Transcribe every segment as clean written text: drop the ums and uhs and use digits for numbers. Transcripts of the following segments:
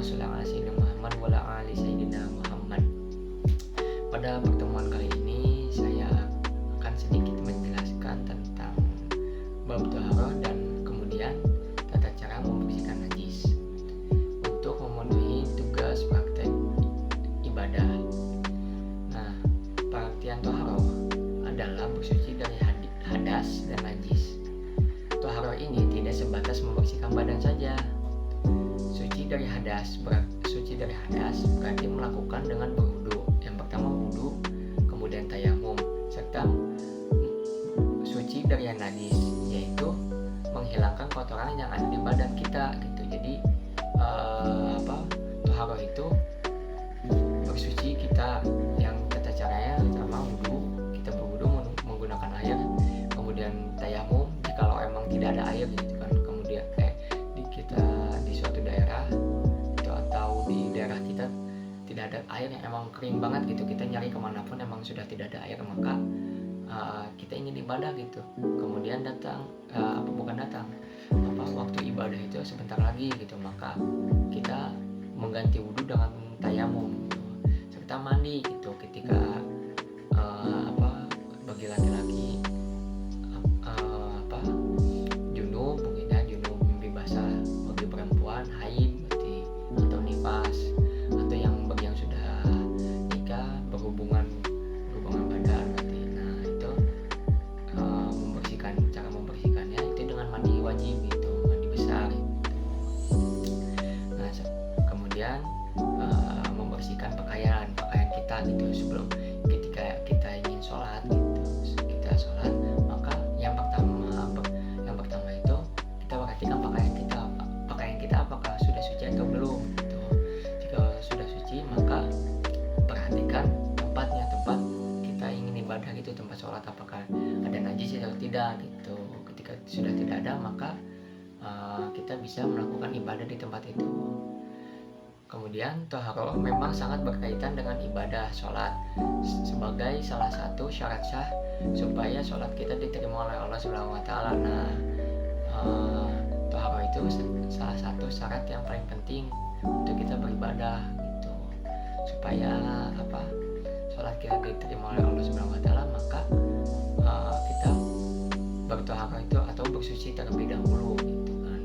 Allahumma sholli ala sayyidina Muhammad wa ala ali sayyidina Muhammad. Pada pertemuan kali ini saya akan sedikit menjelaskan tentang bab taharah dan kemudian tata cara membersihkan najis untuk memenuhi tugas praktek ibadah. Nah, pengertian taharah adalah bersuci dari hadas dan najis. Taharah ini tidak sebatas membersihkan badan saja. Suci dari hadas berarti melakukan dengan berwudu. Yang pertama wudu, kemudian tayamum, serta suci dari najis, yaitu menghilangkan kotoran yang ada di badan kita gitu. Jadi taharah itu bersuci kita, yang tata caranya sama wudu, kita berwudu menggunakan air, kemudian tayamum jikalau emang tidak ada air gitu kan, kemudian kita di suatu daerah itu atau di daerah kita tidak ada air yang emang kering banget gitu, kita nyari kemanapun emang sudah tidak ada air, maka kita ingin ibadah gitu, kemudian waktu ibadah itu sebentar lagi gitu, maka kita mengganti wudhu dengan tayamum gitu, serta mandi gitu ketika bagi laki-laki junub, mungkin ya junub mimpi basah, bagi perempuan haid berarti atau nifas, atau yang bagi yang sudah nikah berhubungan badan berarti. Nah itu cara membersihkannya itu dengan mandi wajib gitu, mandi besar gitu. Nah kemudian membersihkan pakaian kita gitu sebelum ketika kita ingin sholat gitu, kita sholat, maka yang pertama itu kita perhatikan pakaian kita apakah sudah suci atau belum gitu. Jika sudah suci, maka perhatikan tempat kita ingin ibadah gitu, tempat sholat apakah ada najis atau tidak gitu. Ketika sudah tidak ada, maka kita bisa melakukan ibadah di tempat itu. Kemudian taharah memang sangat berkaitan dengan ibadah sholat sebagai salah satu syarat sah supaya sholat kita diterima oleh Allah Subhanahu Wa Taala. Nah, taharah itu salah satu syarat yang paling penting untuk kita beribadah gitu, supaya sholat kita diterima oleh Allah Subhanahu Wa Taala, maka kita bertaharah itu atau bersuci terlebih dahulu gitu kan.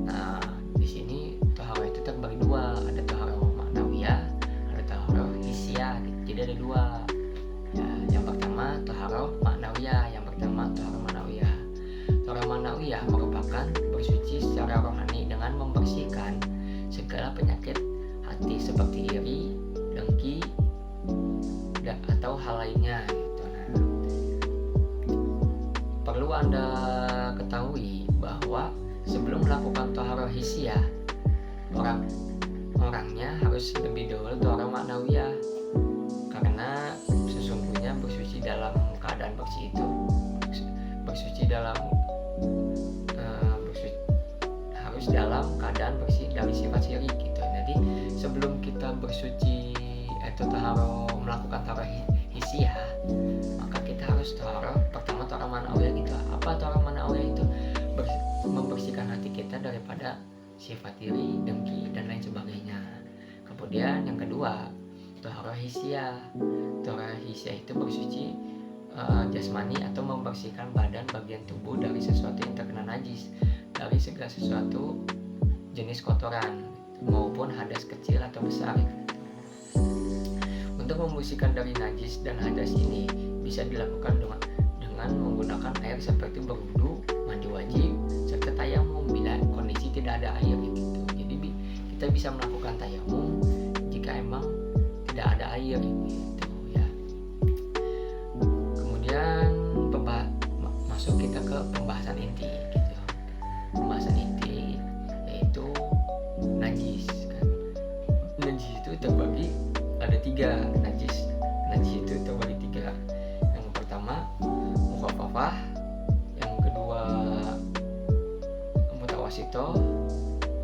Nah di sini taharah itu terbagi dua, ada taharah ma'nawiyah, ada taharah hissiyah gitu. Jadi ada dua ya. Yang pertama taharah ma'nawiyah, taharah ma'nawiyah merupakan bersuci secara rohani dengan membersihkan segala penyakit hati seperti iri, dengki, atau hal lainnya gitu. Nah, perlu Anda ketahui bahwa sebelum melakukan taharah hissiyah, orangnya harus lebih dahulu taharah ma'nawiyah, karena sesungguhnya bersuci dalam keadaan bersih itu harus dalam keadaan bersih dari sifat syirik gitu. Jadi sebelum kita bersuci melakukan taharah hissiyah, maka kita harus pertama taharah ma'nawiyah gitu. Apa taharah ma'nawiyah itu? Membersihkan hati kita daripada sifat iri, dengki, dan lain sebagainya. Kemudian yang kedua, taharah hissiyah. Taharah hissiyah itu bersuci jasmani atau membersihkan bagian tubuh dari sesuatu yang terkena najis, dari segala sesuatu jenis kotoran maupun hadas kecil atau besar. Untuk membersihkan dari najis dan hadas ini bisa dilakukan dengan menggunakan air seperti berwudu, mandi wajib, serta tayamum bila kondisi tidak ada air gitu. Jadi kita bisa melakukan tayamum jika emang tidak ada air gitu ya. Kemudian masuk kita ke pembahasan inti gitu. Pembahasan inti yaitu najis kan. Najis itu terbagi ada tiga. Najis itu terbagi tiga. Yang pertama mukhaffafah, yang kedua mutawasito,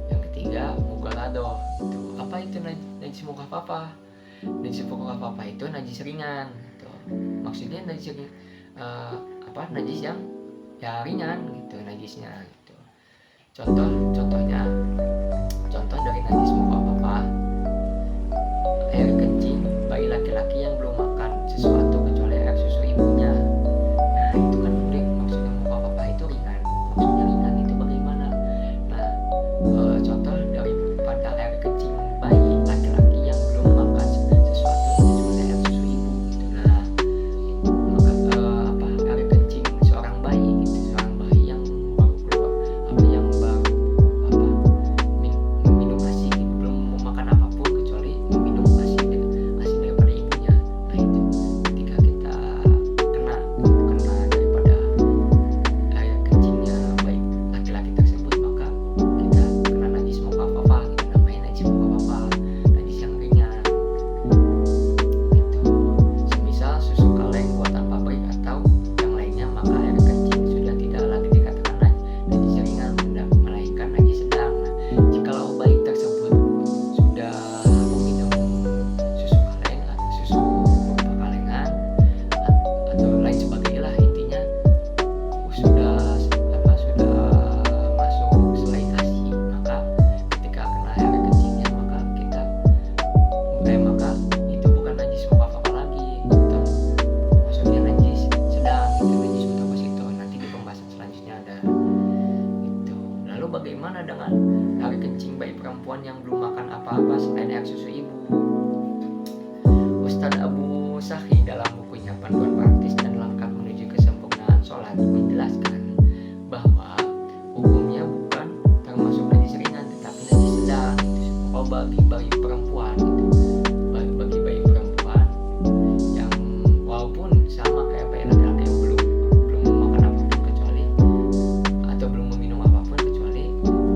yang ketiga mughalladah gitu. Apa itu najis mukhaffafah? Najis mukhaffafah itu najis ringan gitu. Maksudnya najis yang ringan gitu najisnya gitu. Contoh dengan air kencing bayi perempuan yang belum makan apa-apa selain air susu ibu. Ustadz Abu Sahih dalam bukunya Panduan Praktis dan Langkah Menuju Kesempurnaan Sholat menjelaskan bahwa hukumnya bukan termasuk najis ringan tetapi najis sedang. Kalau bagi bayi perempuan itu, bagi bayi perempuan yang walaupun sama kayak bayi laki-laki yang belum makan apapun kecuali atau belum meminum apapun kecuali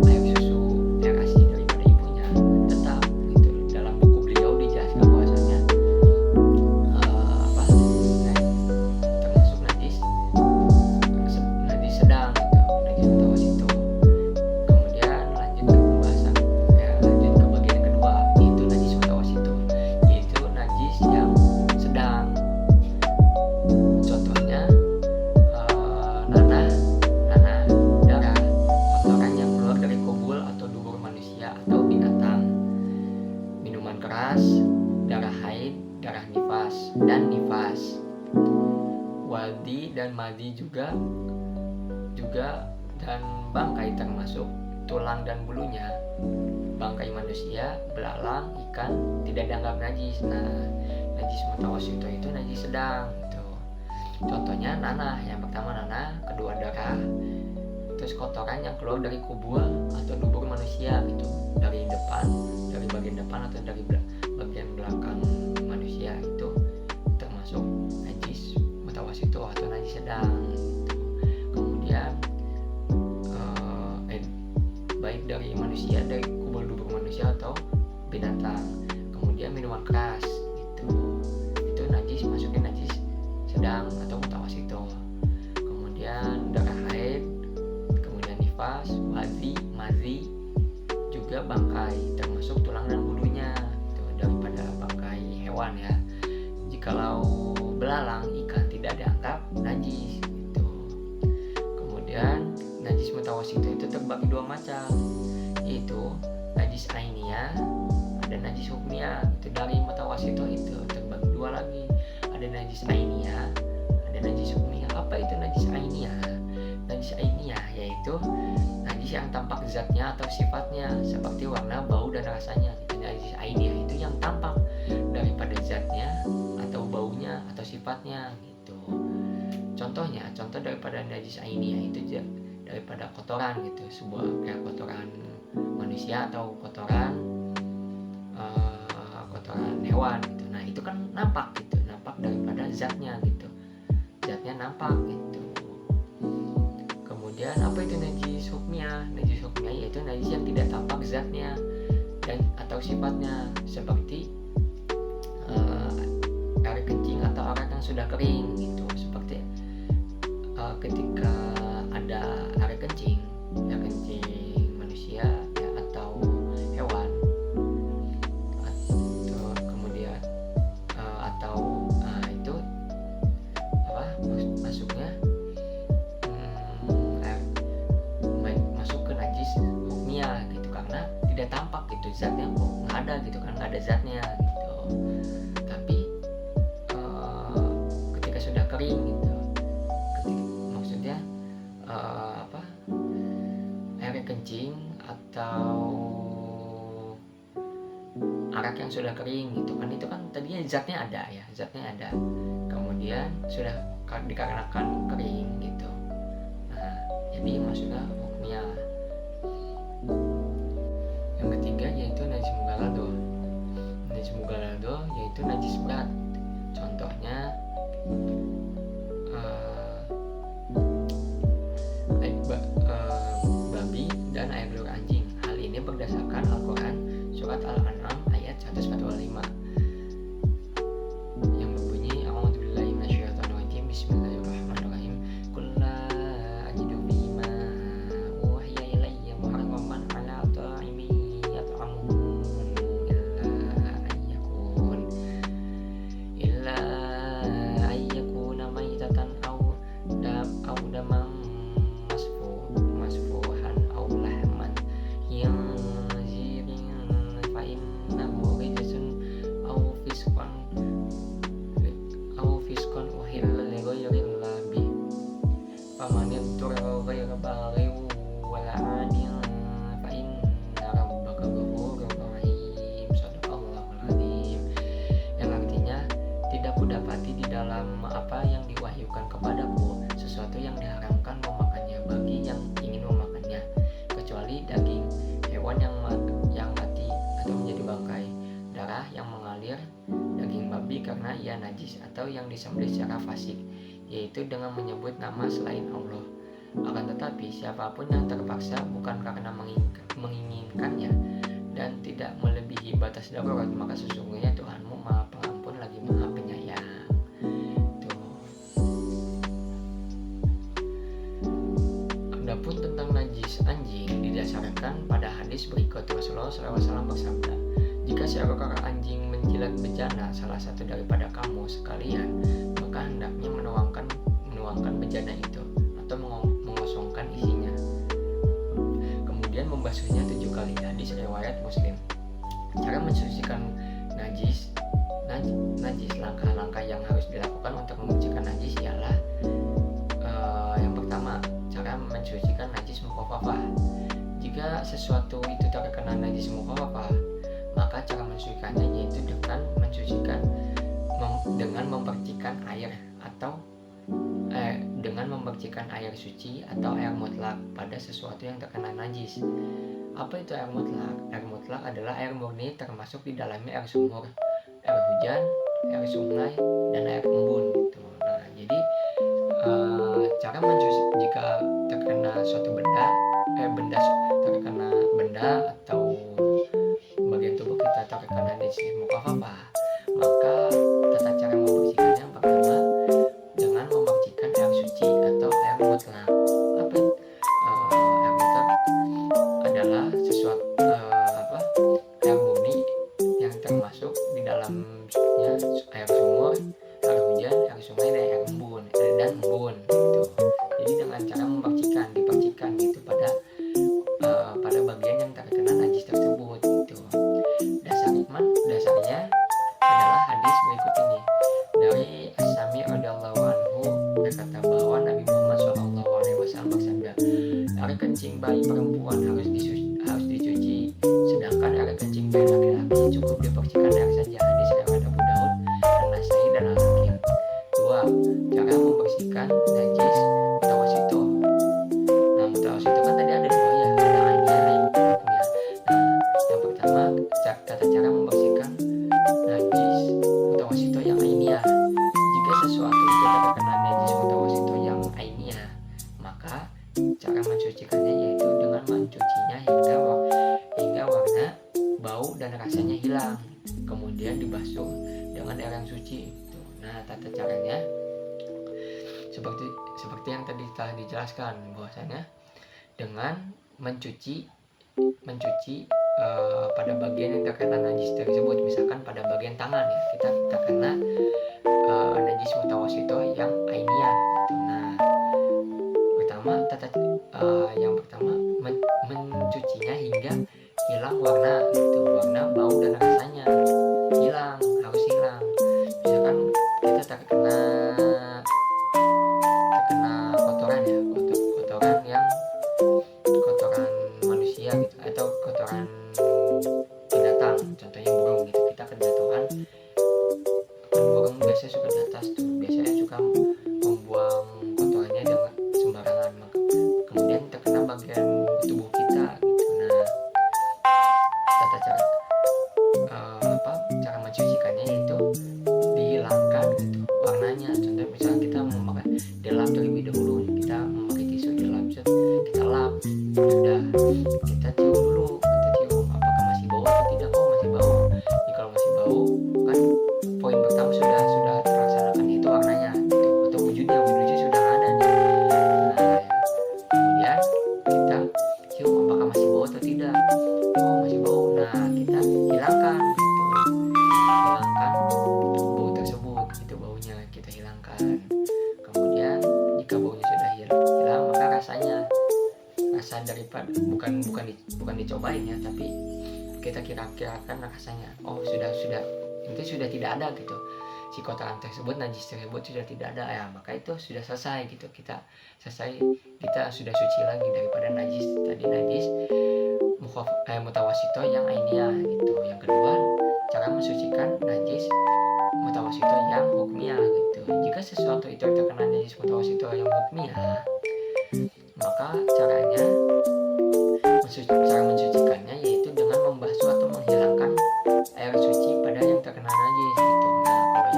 air susu air ASI daripada ibunya, tetap gitu dalam buku beliau dijelaskan bahwasanya termasuk najis sedang gitu, najis mutawasito. Kemudian lanjut ke pembahasan lanjut ke bagian kedua, yaitu najis mutawasito, yaitu najis yang sedang. Contohnya nanah, darah, kotoran yang keluar dari kubul atau dubur manusia atau binatang, minuman keras, darah haid, darah nifas dan nifas, wadi dan madi juga dan bangkai termasuk tulang dan bulunya. Bangkai manusia, belalang, ikan tidak dianggap najis. Nah, najis mutawasito itu najis sedang gitu. Contohnya nanah, yang pertama nanah, kedua darah, terus kotoran yang keluar dari kubur atau dubur manusia gitu, dari bagian depan atau dari bagian belakang manusia, itu termasuk najis mutawasito atau najis sedang gitu. Kemudian baik dari manusia, dari kubur dubur manusia atau binatang. Kemudian minuman keras itu najis, masuknya najis sedang atau mutawasito. Kemudian darah haid, kemudian nifas, wadi, mazi, juga bangkai termasuk tulang dan bulunya itu daripada bangkai hewan ya. Jikalau belalang, ikan tidak dianggap najis gitu. Kemudian najis mutawasito itu terbagi dua macam, yaitu najis ainiyah, ada najis hukmiyah. Itu dari mutawasito itu terbagi dua lagi, ada najis ainiyah, ada najis hukmiyah. Apa itu najis ainiyah? Najis ainiyah yaitu najis yang tampak zatnya atau sifatnya seperti warna, bau dan rasanya. Najis ainiyah itu yang tampak daripada zatnya atau baunya atau sifatnya gitu. Contoh daripada najis ainiyah itu daripada kotoran gitu, sebuah kayak kotoran manusia atau kotoran hewan gitu. Nah itu kan nampak daripada zatnya gitu, zatnya nampak gitu. Kemudian apa itu najis hukmiyah? Najis hukmiyah yaitu najis yang tidak tampak zatnya dan atau sifatnya seperti air kencing atau air yang sudah kering gitu. Seperti ketika ada air kencing manusia ya, atau hewan, atau kemudian itu masuknya masuk ke najis hukmiyah gitu, karena tidak tampak gitu zatnya, kok nggak ada gitu kan, nggak ada zatnya gitu. Tapi ketika sudah kering gitu, maksudnya air kencing atau arak yang sudah kering gitu kan, itu kan tadinya zatnya ada, kemudian sudah dikarenakan kering gitu. Nah jadi maksudnya hukmiyah. Yang ketiga yaitu najis mughalladhah. Najis mughalladhah yaitu najis berat. Contohnya babi dan air liur anjing. Hal ini berdasarkan Al-Quran surat Al-An'am ayat 145 yang berbunyi a'udzubillahi minasyaitonirrajim bismillahirrahmanirrahim qul la ajidu fima disembelih karena ia najis, atau yang disembelih secara fasik, yaitu dengan menyebut nama selain Allah. Akan tetapi siapapun yang terpaksa bukan karena menginginkannya dan tidak melebihi batas darurat, maka sesungguhnya Tuhanmu Maha Pengampun lagi Maha Penyayang. Tuh. Adapun tentang najis anjing didasarkan pada hadis berikut. Rasulullah SAW bersabda, jika seekor anjing menjilat bejana salah satu daripada kamu sekalian, maka hendaknya menuangkan bejana itu atau mengosongkan isinya, kemudian membasuhnya 7 kali. Hadis riwayat Muslim. Cara mensucikan najis, langkah-langkah yang harus dilakukan untuk mensucikan najis ialah yang pertama, cara mensucikan najis mukhafafah. Jika sesuatu itu terkena najis mukhafafah, maka cara mensucikannya yaitu dengan memercikan air atau dengan memercikan air suci atau air mutlak pada sesuatu yang terkena najis. Apa itu air mutlak? Air mutlak adalah air murni, termasuk di dalamnya air sumur, air hujan, air sungai, dan air embun gitu. Nah, jadi cara mencuci jika terkena suatu benda atau bagian tubuh kita terkena najis mukhafafah, maka tata cara membersihkannya yang pertama dengan memercikan air suci atau air mutlak. Air mutlak adalah sesuatu air murni yang termasuk di dalamnya air sumur, air hujan, air sungai, dan air embun gitu. Jadi dengan cara dipercikan gitu pada bagian yang terkena najis tersebut gitu. Dasarnya adalah hadis berikut ini. Dari As-Sami radhiyallahu anhu berkata bahwa Nabi Muhammad SAW bersabda, air kencing bayi perempuan harus dicuci, sedangkan air kencing bayi laki-laki cukup dipercikan air saja. Hadis riwayat Abu Daud, An-Nasai, dan Al-Hakim. 2. Cara membersihkan najis mutawasito. Nah, mutawasito kan tadi ada 2 ya, ada ainiyah, hukumnya. Nah, yang pertama tata cara membersihkan najis mutawasito yang ainiyah. Jika sesuatu itu terkena najis mutawasito yang ainiyah, maka cara mencucikannya yaitu dengan mencucinya hingga warna, bau, dan rasanya hilang, kemudian dibasuh dengan air yang suci. Nah, tata caranya seperti yang tadi telah dijelaskan, bahwasanya dengan mencuci pada bagian yang terkena najis tersebut. Misalkan pada bagian tangan ya, kita terkena najis mutawasito yang ainiyah gitu. Nah, yang pertama mencucinya hingga hilang warna gitu, warna, bau, dan rasanya harus hilang. Misalkan kita terkena kotoran ya, kotoran manusia gitu, atau kotoran binatang, contohnya burung gitu. Kita kejatuhan, burung biasanya suka di atas tuh, biasanya suka membuang kotorannya dengan sembarangan, kemudian terkena bagian tubuh kita gitu. Nah, tata cara cara mencucikannya yaitu dihilangkan gitu warnanya. Contoh misalnya kita memakai dilap terlebih dahulu, kita memakai tisu dilap, kita lap, sudah kita cium apakah masih bau atau tidak. Oh, masih bau. Jadi kalau masih bau kan poin pertama sudah terlaksanakan, itu warnanya gitu, atau wujudnya sudah ada nih. Nah, kemudian kita cium apakah masih bau atau tidak. Oh, masih bau. Nah, kita hilangkan bau tersebut gitu, baunya kita hilangkan. Kemudian jika baunya sudah hilang, maka rasa daripada bukan dicobain ya, tapi kita kira-kirakan rasanya. Oh, sudah itu sudah tidak ada gitu, si kotoran tersebut, najis tersebut sudah tidak ada ya, maka itu sudah selesai gitu, kita sudah suci lagi daripada najis mutawasito yang ainiyah gitu. Yang kedua, cara mensucikan najis mutawasito yang hukmiyah gitu. Jika sesuatu itu terkena najis mutawasito yang hukmiyah, maka cara mensucikannya yaitu dengan membasuh atau menghilangkan air suci pada yang terkena najis gitu. Nah, kalau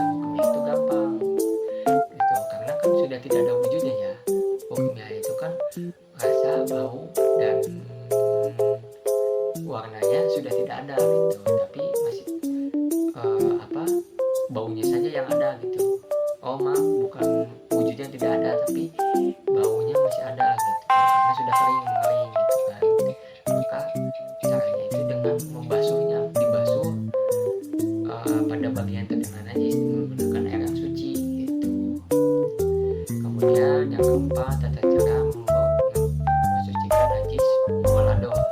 warnanya sudah tidak ada gitu, tapi masih baunya saja yang ada gitu. Oh maaf, bukan wujudnya tidak ada, tapi baunya masih ada gitu kan, karena sudah mengering gitu kan. Maka caranya itu dengan membasuhnya, dibasuh pada bagian terkena najis menggunakan air yang suci gitu. Kemudian yang keempat, tata cara mensucikan najis mughalladhah.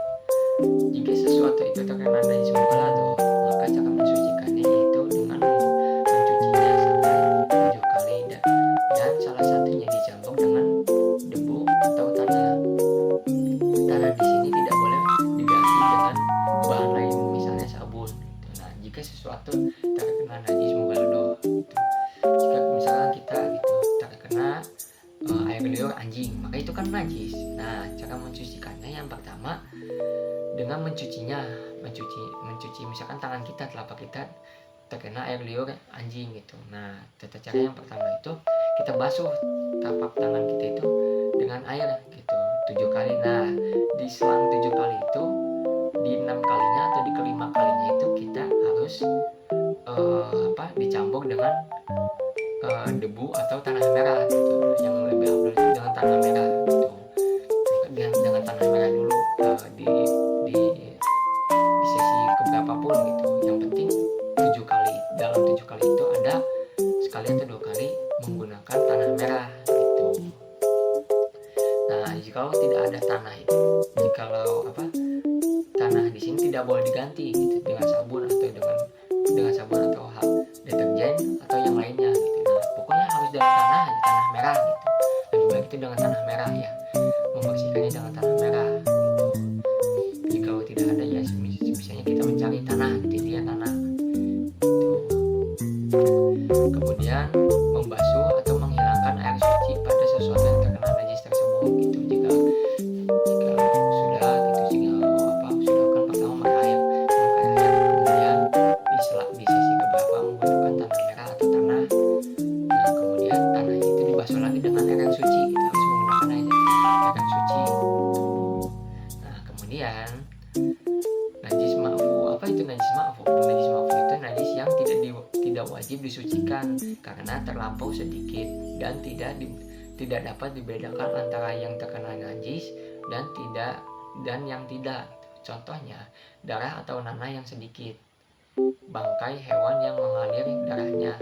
Jika sesuatu itu terkena najis mughalladhah, maka cara mensucikannya yaitu dengan mencucinya sampai 7 kali dan salah satunya dicampur dengan debu atau tanah. Tanah di sini tidak boleh diganti dengan bahan lain, misalnya sabun gitu. Nah, jika sesuatu terkena najis mughalladhah gitu. Jika misalnya kita gitu terkena air liur anjing, maka itu kan najis. Nah, cara mencucikannya yang pertama dengan mencucinya, mencuci misalkan tangan kita, telapak kita terkena air liur anjing gitu. Nah, tata cara yang pertama itu kita basuh tapak tangan kita itu dengan air gitu 7 kali. Nah, di selang 7 kali itu, di 6 kalinya atau di kelima kalinya itu kita harus dicampur dengan debu atau tanah merah gitu. Yang lebih afdal itu dengan tanah merah gitu. Dengan tanah merah dulu di sesi keberapapun gitu. Yang penting 7 kali, dalam 7 kali itu ada sekali atau 2 kali menggunakan tanah merah gitu. Nah, jikalau tidak ada tanah itu, tanah di sini tidak boleh diganti gitu dengan sabun atau hal deterjen atau yang lainnya gitu. Nah, pokoknya harus dengan tanah merah gitu. Lebih baik itu dengan tanah merah ya, membersihkannya dengan tanah merah gitu. Jika tidak ada ya misalnya kita mencari tanah gitu, dia tanah gitu. Kemudian membasuh atau menghilangkan air suci pada sesuatu yang terkena najis tersebut gitu. Jika sudah gitu, sudah kan pertama memakai air, kemudian di sesi keberapa menggunakan tanah merah atau tanah. Nah, kemudian tanah itu dibasuh lagi dengan air yang suci, kita harus menggunakan air yang suci. Nah, kemudian najis ma'fu. Apa itu najis ma'fu? Najis ma'fu itu najis yang tidak wajib disucikan karena terlampau sedikit dan tidak dapat dibedakan antara yang terkena najis dan yang tidak. Contohnya darah atau nanah yang sedikit, bangkai hewan yang mengalir darahnya,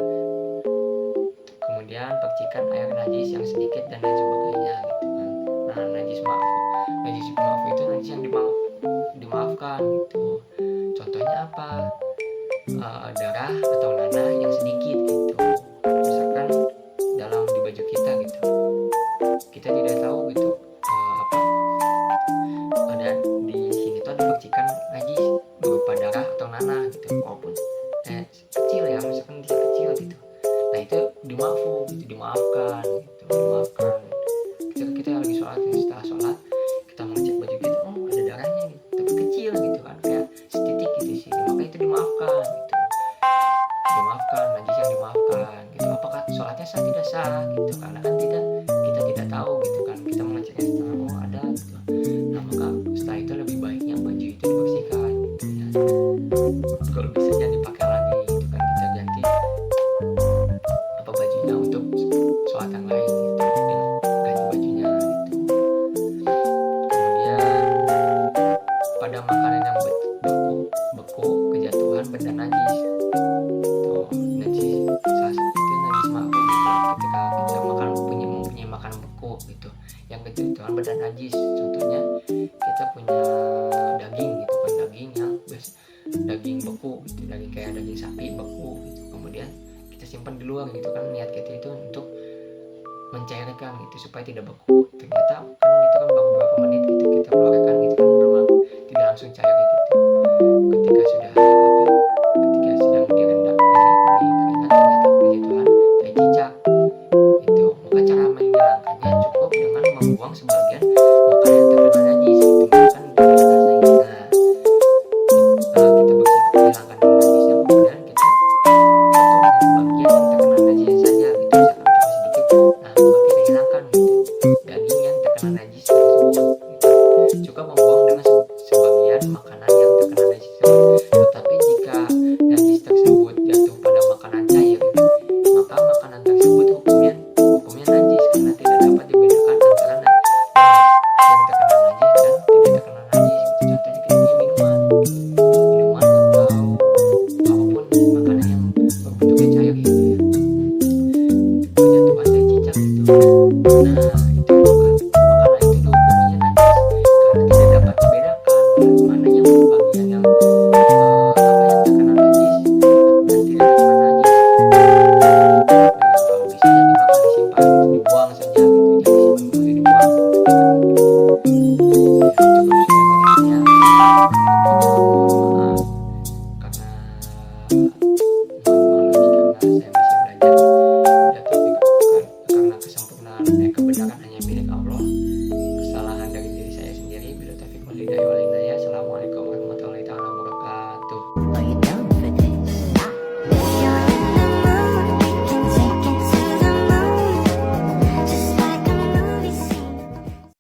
kemudian percikan air najis yang sedikit dan lain sebagainya gitu kan. Nah, najis ma'fu itu najis yang dimaafkan gitu. Contohnya apa? Darah atau nanah yang sedikit gitu. Misalkan di baju kita gitu, kita tidak tahu gitu ada di sini tuh ada percikan najis berupa darah atau nanah gitu, walaupun kecil ya, misalkan dia kecil gitu. Nah, itu dimaafkan ketika kita lagi sholat, setelah sholat kita mengecek baju kita, oh ada darahnya gitu, tapi kecil gitu kan, kayak setitik gitu sih, maka itu dimaafkan najis yang dimaafkan gitu. Apakah sholatnya sah? Tidak sah gitu, karena kan kita tidak tahu gitu kan, kita mengeceknya setelah oh ada gitu. Nah, maka setelah itu lebih baiknya baju itu dibersihkan gitu ya. Kalau bisa jangan dipakai lagi gitu kan, kita ganti bajunya untuk sholat yang lain gitu, ganti bajunya gitu. Kemudian pada makanan yang beku kejatuhan benda najis tuh, salah satu itu najis ma'fu gitu. Ketika kita mempunyai makanan beku gitu yang kejatuhan benda najis, contohnya kita punya daging gitu kan, daging beku gitu, daging kayak daging sapi beku gitu, kemudian kita simpan di luar gitu kan, niat kita itu untuk mencairkan gitu supaya tidak beku. Ternyata kan itu kan baru beberapa menit gitu kita keluarkan gitu kan, belum tidak langsung cair gitu. Ketika sudah